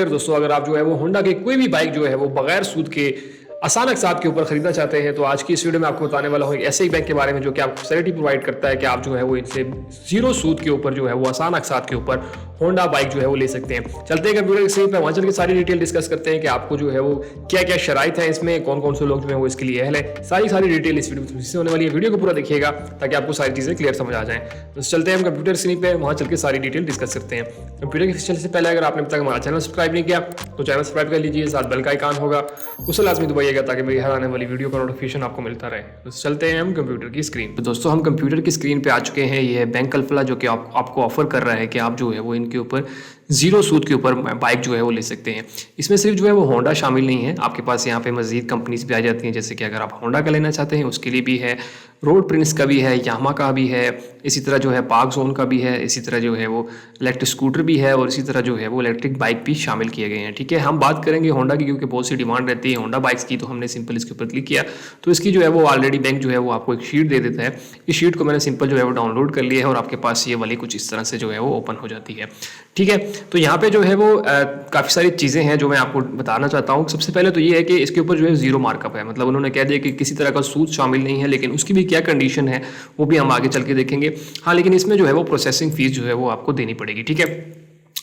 Dear दोस्तों, अगर आप जो है वो होंडा की कोई भी बाइक जो है वो बगैर सूद के आसान अकसात के ऊपर खरीदना चाहते हैं तो आज की इस वीडियो में आपको बताने वाला हूँ एक ऐसे ही बैंक के बारे में जो कि आपको फैसिलिटी प्रोवाइड करता है कि आप जो है वो इनसे जीरो सूद के ऊपर जो है वो आसान अकसात के ऊपर होंडा बाइक जो है वो ले सकते हैं। चलते हैं कंप्यूटर स्क्रीन पर, वहाँ चल के सारी डिटेल डिस्कस करते हैं कि आपको जो है वो क्या क्या शराइत है इसमें, कौन कौन से लोग जो है वो इसके लिए अहल है। सारी डिटेल इस वीडियो से होने वाली है। वीडियो को पूरा देखिएगा ताकि आपको सारी चीज़ें क्लियर समझ आ जाए। तो चलते हैं हम कंप्यूटर स्क्रीन पर, वहाँ चल के सारी डिटेल डिस्कस करते हैं। कंप्यूटर के चलने से पहले अगर आपने अब तक हमारा चैनल सब्सक्राइब नहीं किया तो चैनल सब्सक्राइब कर लीजिए, साथ बेल का आइकन होगा उसे लाजमी दबाइएगा ताकि मेरी हर आने वाली वीडियो का नोटिफिकेशन आपको मिलता रहे। तो चलते हैं हम कंप्यूटर की स्क्रीन। तो दोस्तों हम कंप्यूटर की स्क्रीन पे आ चुके हैं। ये है बैंक अल्फला जो कि आपको ऑफर कर रहा है कि आप जो है वो इनके ऊपर जीरो सूद के ऊपर बाइक जो है वो ले सकते हैं। इसमें सिर्फ जो है वो होंडा शामिल नहीं है, आपके पास यहाँ पे मजीद कंपनीज भी आ जाती हैं, जैसे कि अगर आप होंडा का लेना चाहते हैं उसके लिए भी है, रोड प्रिंस का भी है, यामा का भी है, इसी तरह जो है पार्क जोन का भी है, इसी तरह जो है वो इलेक्ट्रिक स्कूटर भी है और इसी तरह जो है वो इलेक्ट्रिक बाइक भी शामिल किए गए हैं। ठीक है, हम बात करेंगे होंडा की क्योंकि बहुत सी डिमांड रहती है होंडा बाइक्स की, तो हमने सिंपल इसके ऊपर क्लिक किया तो इसकी जो है वो ऑलरेडी बैंक जो है वो आपको एक शीट दे देता है। इस शीट को मैंने सिंपल जो है वो डाउनलोड कर लिया है और आपके पास ये वाली कुछ इस तरह से जो है वो ओपन हो जाती है। ठीक है, तो यहाँ पे जो है वो काफ़ी सारी चीज़ें हैं जो मैं आपको बताना चाहता हूँ। सबसे पहले तो ये है कि इसके ऊपर जो है जीरो मार्कअप है, मतलब उन्होंने कह दिया कि किसी तरह का सूद शामिल नहीं है, लेकिन उसकी भी क्या कंडीशन है वो भी हम आगे चल के देखेंगे। हाँ, लेकिन इसमें जो है वो प्रोसेसिंग फीस जो है वो आपको देनी पड़ेगी। ठीक है,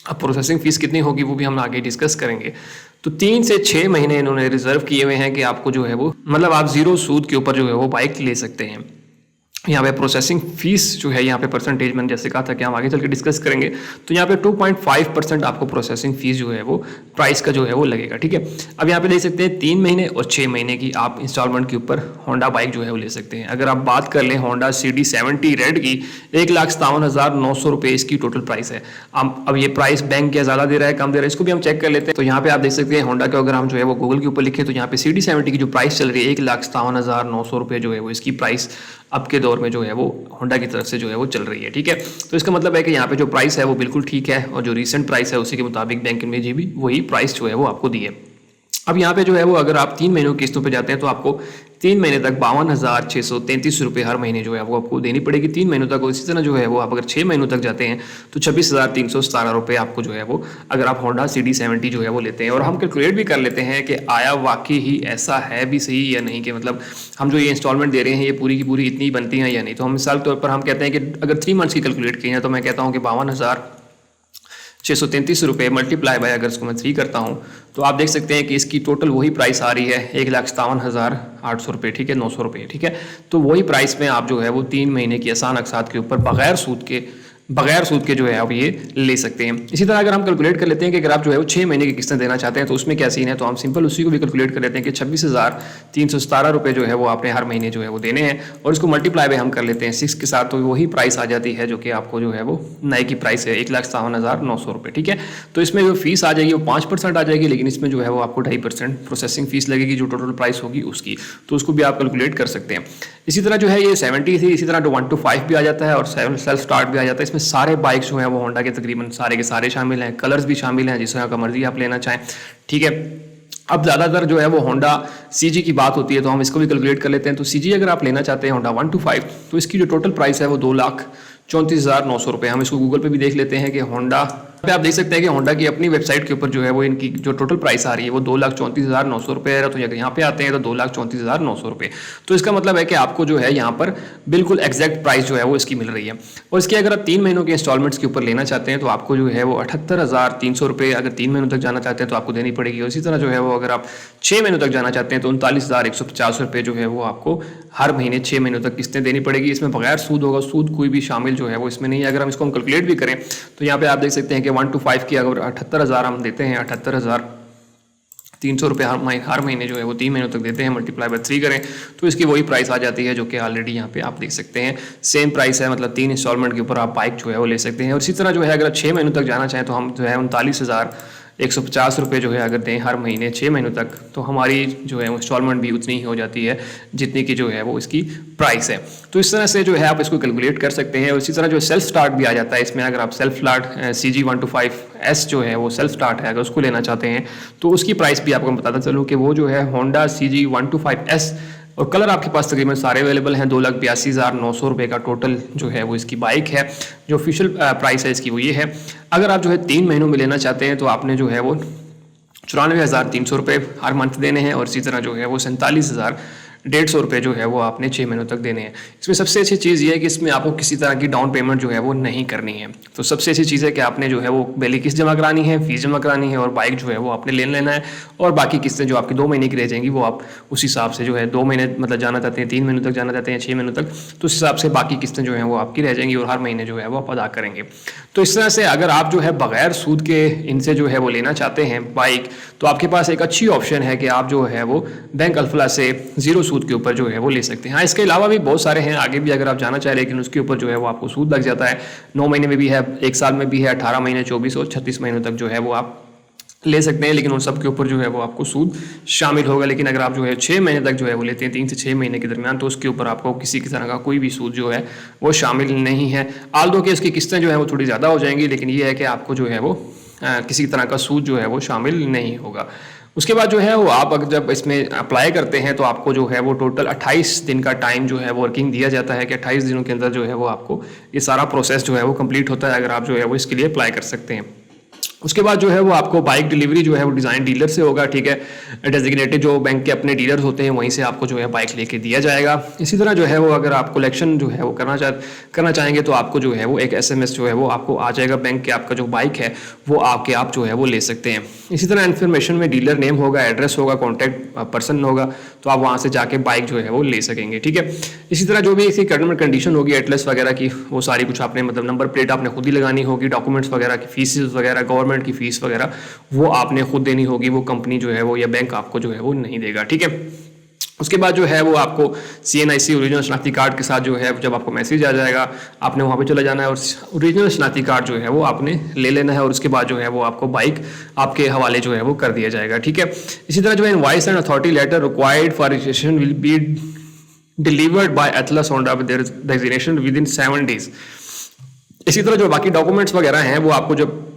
अब प्रोसेसिंग फीस कितनी होगी वो भी हम आगे डिस्कस करेंगे। तो 3 से 6 महीने इन्होंने रिजर्व किए हुए हैं कि आपको जो है वो मतलब आप जीरो सूद के ऊपर जो है वो बाइक ले सकते हैं। यहाँ पे प्रोसेसिंग फीस जो है यहाँ पे परसेंटेज मैंने जैसे कहा था कि हम आगे चल के डिस्कस करेंगे, तो यहाँ पे 2.5% आपको प्रोसेसिंग फीस जो है वो प्राइस का जो है वो लगेगा। ठीक है, अब यहाँ पे देख सकते हैं 3 महीने और 6 महीने की आप इंस्टॉलमेंट के ऊपर होंडा बाइक जो है वो ले सकते हैं। अगर आप बात कर लें होंडा CD70 रेड की 1,57,900 रुपये इसकी टोटल प्राइस है। अब ये प्राइस बैंक क्या ज़्यादा दे रहा है कम दे रहा है इसको भी हम चेक कर लेते हैं। तो यहाँ पे आप देख सकते हैं होंडा के अगर हम जो है वो गूगल के ऊपर लिखें तो यहाँ पे CD70 की जो प्राइस चल रही है 1,57,900 रुपये जो है वो इसकी प्राइस अब के दौर में जो है वो होंडा की तरफ से जो है वो चल रही है। ठीक है, तो इसका मतलब है कि यहाँ पे जो प्राइस है वो बिल्कुल ठीक है और जो रीसेंट प्राइस है उसी के मुताबिक बैंक ने जी भी वही प्राइस जो है वो आपको दी है। अब यहाँ पे जो है वो अगर आप 3 महीनों की किस्तों पे जाते हैं तो आपको 3 महीने तक 52,633 रुपये हर महीने जो है वो आपको देनी पड़ेगी 3 महीनों तक। और इसी तरह जो है वो आप अगर 6 महीनों तक जाते हैं तो 26,317 रुपये आपको जो है वो अगर आप होंडा CD70 जो है वो लेते हैं। और हम कैलकुलेट भी कर लेते हैं कि आया वाकई ही ऐसा है भी सही या नहीं, कि मतलब हम जो ये इंस्टॉलमेंट दे रहे हैं ये पूरी की पूरी इतनी बनती हैं या नहीं। तो हम मिसाल के तौर पर हम कहते हैं कि अगर 3 मंथ्स की कैलकुलेट की है तो मैं कहता हूँ कि 52,633 रुपये मल्टीप्लाई बाय अगर इसको मैं 3 करता हूँ तो आप देख सकते हैं कि इसकी टोटल वही प्राइस आ रही है 1,57,800 रुपये। ठीक है, 900 रुपये। ठीक है, तो वही प्राइस में आप जो है वो 3 महीने की आसान अकसात के ऊपर बगैर सूद के जो है आप ये ले सकते हैं। इसी तरह अगर हम कैलकुलेट कर लेते हैं कि अगर आप जो है वो 6 महीने की किस्तें देना चाहते हैं तो उसमें क्या सीन है, तो हम सिंपल उसी को भी कैलकुलेट कर लेते हैं कि 26,317 रुपये जो है वो आपने हर महीने जो है वो देने हैं और इसको मल्टीप्लाई बाय हम कर लेते हैं 6 के साथ, तो वही प्राइस आ जाती है जो कि आपको जो है वो नए की प्राइस है 1,57,900 रुपये। ठीक है, तो इसमें जो फीस आ जाएगी वो 5% आ जाएगी, लेकिन इसमें जो है वो आपको 2.5% प्रोसेसिंग फीस लगेगी जो टोटल प्राइस होगी उसकी, तो उसको भी आप कैलकुलेट कर सकते हैं। इसी तरह जो है ये 70 थी, इसी तरह 1 to 5 भी आ जाता है और सेल्फ स्टार्ट भी आ जाता है। इसमें सारे बाइक्स जो हैं वो होंडा के तकरीबन सारे के सारे शामिल हैं, कलर्स भी शामिल हैं जिस तरह का मर्जी आप लेना चाहें। ठीक है, अब ज़्यादातर जो है वो होंडा CG की बात होती है तो हम इसको भी कैलकुलेट कर लेते हैं। तो CG अगर आप लेना चाहते हैं होंडा 1 to 5 तो इसकी जो टोटल प्राइस है वो 2,34,900 रुपये। हम इसको गूगल पे भी देख लेते हैं कि होंडा पे आप देख सकते हैं कि होंडा की अपनी वेबसाइट के ऊपर जो है वो इनकी जो टोटल प्राइस आ रही है वो 2,34,900 रुपये है। तो अगर यहाँ पे आते हैं तो 2,34,900 रुपये, तो इसका मतलब है कि आपको जो है यहाँ पर बिल्कुल एग्जैक्ट प्राइस जो है वो इसकी मिल रही है। और इसके अगर आप 3 महीनों के इंस्टॉलमेंट्स के ऊपर लेना चाहते हैं तो आपको जो है वो 78,300 रुपये अगर 3 महीनों तक जाना चाहते हैं तो आपको देनी पड़ेगी। और इसी तरह जो है वो अगर आप 6 महीनों तक जाना चाहते हैं तो 39,150 रुपये जो है वो आपको हर महीने 6 महीनों तक किस्तें देनी पड़ेगी। इसमें बगैर सूद होगा, सूद कोई भी शामिल जो है वो इसमें नहीं है। अगर हम इसको हम कैलकुलेट भी करें तो यहाँ पे आप देख सकते हैं कि 1 to 5 की अगर 78,000 हम देते हैं, 78,300 रुपये हर महीने जो है वो 3 महीनों तक देते हैं, मल्टीप्लाई बाय 3 करें तो इसकी वही प्राइस आ जाती है जो कि ऑलरेडी यहाँ पे आप देख सकते हैं सेम प्राइस है। मतलब 3 इंस्टॉलमेंट के ऊपर आप बाइक जो है वो ले सकते हैं। और इसी तरह जो है अगर 6 महीनों तक जाना चाहें तो हम जो है 39,150 रुपये जो है अगर दें हर महीने 6 महीनों तक तो हमारी जो है इंस्टॉलमेंट भी उतनी ही हो जाती है जितनी की जो है वो इसकी प्राइस है। तो इस तरह से जो है आप इसको कैलकुलेट कर सकते हैं। और इसी तरह जो सेल्फ स्टार्ट भी आ जाता है इसमें। अगर आप self start CG 1 to 5S जो है वो सेल्फ स्टार्ट है अगर उसको लेना चाहते हैं तो उसकी प्राइस भी आपको बताता चलूँ कि वो जो है होंडा CG 1 to 5S और कलर आपके पास तकरीबन सारे अवेलेबल हैं। 2,82,900 रुपये का टोटल जो है वो इसकी बाइक है। जो ऑफिशियल प्राइस है इसकी वो ये है। अगर आप जो है 3 महीनों में लेना चाहते हैं तो आपने जो है वो 94,300 रुपये हर मंथ देने हैं और इसी तरह जो है वो 47,150 रुपये जो है वो आपने 6 महीनों तक देने हैं। इसमें सबसे अच्छी चीज़ ये है कि इसमें आपको किसी तरह की डाउन पेमेंट जो है वो नहीं करनी है। तो सबसे अच्छी चीज़ है कि आपने जो है वो पहले किस्त जमा करानी है, फीस जमा करानी है और बाइक जो है वो आपने ले लेना है और बाकी किस्तें जो आपकी 2 महीने की रह जाएंगी वो आप उस हिसाब से जो है 2 महीने मतलब जाना चाहते हैं, 3 महीनों तक जाना चाहते हैं, 6 महीनों तक, तो उस हिसाब से बाकी किस्तें जो हैं वो आपकी रह जाएंगी और हर महीने जो है वो आप अदा करेंगे। तो इस तरह से अगर आप जो है बगैर सूद के इनसे जो है वो लेना चाहते हैं बाइक, तो आपके पास एक अच्छी ऑप्शन है कि आप जो है वो बैंक अल्फला से 0 सूद के ऊपर जो है वो ले सकते हैं। हाँ, इसके अलावा भी बहुत सारे हैं आगे भी अगर आप जाना चाहें, लेकिन उसके ऊपर जो है वो आपको सूद लग जाता है। 9 महीने में भी है, 1 साल में भी है, 18 महीने, 24 और 36 महीनों तक जो है वो आप ले सकते हैं, लेकिन उन सब के ऊपर जो है वो आपको सूद शामिल होगा। लेकिन अगर आप जो है 6 महीने तक जो है वो लेते हैं, 3 से 6 महीने के दरमियान, तो उसके ऊपर आपको किसी की तरह का कोई भी सूद जो है वो शामिल नहीं है। आल्दो कि उसकी किस्तें जो है वो थोड़ी ज़्यादा हो जाएंगी, लेकिन ये है कि आपको जो है वो किसी तरह का सूद जो है वो शामिल नहीं होगा। उसके बाद जो है वो आप अगर जब इसमें अप्लाई करते हैं तो आपको जो है वो टोटल 28 दिन का टाइम जो है वर्किंग दिया जाता है कि 28 दिनों के अंदर जो है वो आपको ये सारा प्रोसेस जो है वो कंप्लीट होता है, अगर आप जो है वो इसके लिए अप्लाई कर सकते हैं। उसके बाद जो है वो आपको बाइक डिलीवरी जो है वो डिज़ाइन डीलर से होगा, ठीक है। डेजिग्नेटेड जो बैंक के अपने डीलर्स होते हैं वहीं से आपको जो है बाइक लेके दिया जाएगा। इसी तरह जो है वो अगर आप कलेक्शन जो है वो करना चाहेंगे तो आपको जो है वो एक SMS जो है वो आपको आ जाएगा बैंक के, आपका जो बाइक है वो आपके आप जो है वो ले सकते हैं। इसी तरह इन्फॉर्मेशन में डीलर नेम होगा, एड्रेस होगा, कॉन्टैक्ट पर्सन होगा, तो आप वहाँ से जाके बाइक जो है वो ले सकेंगे, ठीक है। इसी तरह जो भी इसकी टर्म कंडीशन होगी एटलस वगैरह की, वो सारी कुछ आपने मतलब नंबर प्लेट आपने खुद ही लगानी होगी, डॉक्यूमेंट्स वगैरह की फीस वगैरह, गवर्नमेंट की फीस वगैरह वो आपने खुद देनी होगी, वो कंपनी जो है वो या बैंक आपको जो है वो नहीं देगा, ठीक है। उसके बाद जो है वो आपको CNIC ओरिजिनल शनाख्ती कार्ड के साथ जो है जब आपको मैसेज आ जाएगा आपने वहाँ पे चला जाना है और ओरिजिनल शनाख्ती कार्ड जो है वो आपने ले लेना है और उसके बाद जो है वो आपको बाइक आपके हवाले जो है वो कर दिया जाएगा, ठीक है। इसी तरह जो है invoice and authority letter required for registration will be delivered by Atlas Honda with their designation within 7 days। इसी तरह जो बाकी डॉक्यूमेंट्स वगैरह हैं वो आपको जब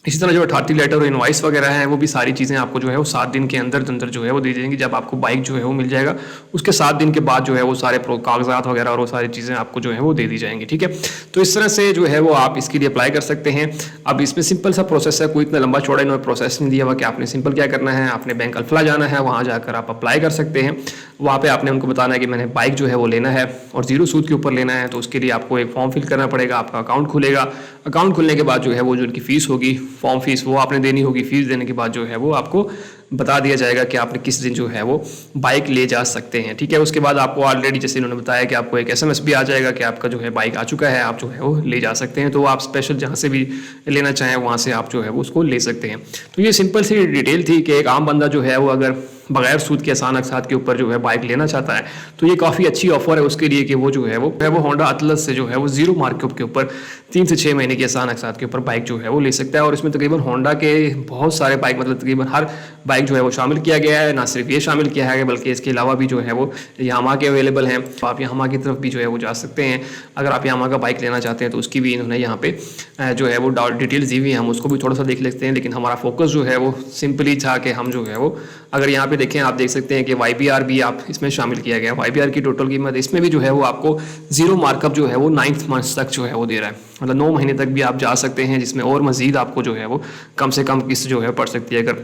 इसी तरह जो अथॉरिटी लेटर और इनवॉइस वगैरह है वो भी सारी चीज़ें आपको जो है वो 7 दिन के अंदर जो है वो दी जाएंगी। जब आपको बाइक जो है वो मिल जाएगा उसके 7 दिन के बाद जो है वो सारे कागजात वगैरह और वो सारी चीज़ें आपको जो है वो दे दी जाएंगी, ठीक है। तो इस तरह से जो है वो आप इसके लिए अप्लाई कर सकते हैं। अब इसमें सिंपल सा प्रोसेस है, कोई इतना लंबा चौड़ा इन्होंने प्रोसेस नहीं दिया हुआ कि आपने सिंपल क्या करना है, आपने बैंक अल्फला जाना है, वहाँ जाकर आप अप्लाई कर सकते हैं। वहाँ पे आपने उनको बताना है कि मैंने बाइक जो है वो लेना है और 0 सूद के ऊपर लेना है, तो उसके लिए आपको एक फॉर्म फिल करना पड़ेगा, आपका अकाउंट खुलेगा। अकाउंट खुलने के बाद जो है वो जो उनकी फ़ीस होगी, फॉर्म फीस वो आपने देनी होगी। फीस देने के बाद जो है वो आपको बता दिया जाएगा कि आपने किस दिन जो है वो बाइक ले जा सकते हैं, ठीक है। उसके बाद आपको ऑलरेडी जैसे इन्होंने बताया कि आपको एक SMS भी आ जाएगा कि आपका जो है बाइक आ चुका है, आप जो है वो ले जा सकते हैं। तो आप स्पेशल जहाँ से भी लेना चाहें वहाँ से आप जो है वो उसको ले सकते हैं। तो ये सिंपल सी डिटेल थी कि एक आम बंदा जो है वो अगर बगैर सूद के आसान अकसात के ऊपर जो है बाइक लेना चाहता है तो ये काफ़ी अच्छी ऑफर है उसके लिए कि वो जो है वो होंडा अटलस से जो है वो 0 मार्कअप के ऊपर 3 से 6 महीने के आसान अकसात के ऊपर बाइक जो है वो ले सकता है। और इसमें तकरीबन होंडा के बहुत सारे बाइक मतलब तकरीबन हर बाइक जो है वो शामिल किया गया है। ना सिर्फ ये शामिल किया है बल्कि इसके अलावा भी जो है वो यामा के अवेलेबल हैं, तो आप यामा की तरफ भी जो है वो जा सकते हैं। अगर आप यामा का बाइक लेना चाहते हैं तो उसकी भी इन्होंने यहाँ पे जो है वो डिटेल्स दी हुई है, हम उसको भी थोड़ा सा देख लेते हैं। लेकिन हमारा फोकस जो है वो सिंपली था कि हम जो है वो अगर यहाँ पे देखें, आप देख सकते हैं कि YBR भी आप इसमें शामिल किया गया। YBR की टोटल कीमत इसमें भी जो है वो आपको 0 मार्कअप जो है वो 9th मंथ तक जो है वो दे रहा है, मतलब 9 महीने तक भी आप जा सकते हैं, जिसमें और मजीद आपको जो है वो कम से कम किस्त जो है पड़ सकती है। अगर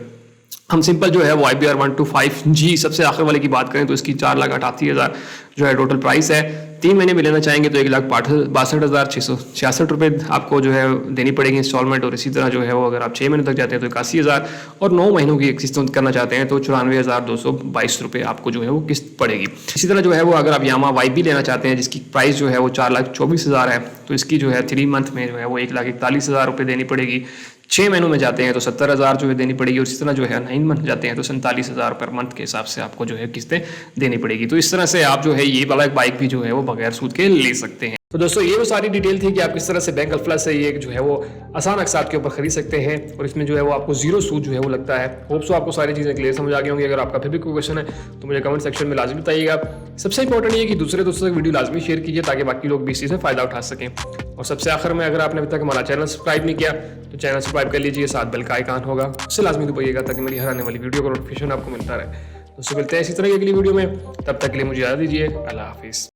हम सिंपल जो है वो YBR 125G सबसे आखिर वाले की बात करें तो इसकी 4,88,000 जो है टोटल प्राइस है। 3 महीने में लेना चाहेंगे तो 1,62,666 रुपये आपको जो है देनी पड़ेगी इंस्टॉलमेंट। और इसी तरह जो है वो अगर आप 6 महीने तक जाते हैं तो 81,000 और 9 महीनों की किस्त करना चाहते हैं तो 94,222 रुपये आपको जो है वो किस्त पड़ेगी। इसी तरह जो है वो अगर आप यामा YB लेना चाहते हैं जिसकी प्राइस जो है वो 4,24,000 है तो इसकी जो है 3 मंथ में जो है वो 1,41,000 रुपये देनी पड़ेगी। 6 महीनों में जाते हैं तो 70,000 जो है देनी पड़ेगी। और इसी तरह जो है 9 मंथ जाते हैं तो 47,000 पर मंथ के हिसाब से आपको जो है किस्तें देनी पड़ेगी। तो इस तरह से आप जो है ये वाला बाइक भी जो है वो बगैर सूद के ले सकते हैं। तो दोस्तों ये वो सारी डिटेल थी कि आप किस तरह से बैंक अल्फला से ये जो है वो आसान अकसात के ऊपर खरीद सकते हैं और इसमें जो है वो आपको 0 सूद जो है वो लगता है। होप सो आपको सारी चीज़ें क्लियर समझ आ गई होंगी। अगर आपका फिर भी कोई क्वेश्चन है तो मुझे कमेंट सेक्शन में लाजमी बताइएगा। सबसे इंपॉर्टेंट ये कि दूसरे दोस्तों तक वीडियो लाजमी शेयर कीजिए ताकि बाकी लोग भी इसी से फ़ायदा उठा सकें। और सबसे आखिर में अगर आपने अभी तक हमारा चैनल सब्सक्राइब नहीं किया तो चैनल सब्सक्राइब कर लीजिए, साथ बेल का आइकन होगा उससे लाजमी दबाइएगा ताकि मेरी हर आने वाली वीडियो का नोटिफिकेशन आपको मिलता रहे। दोस्तों मिलते हैं इसी तरह की अगली वीडियो में, तब तक के लिए मुझे याद दीजिए। अल्लाह हाफिज़।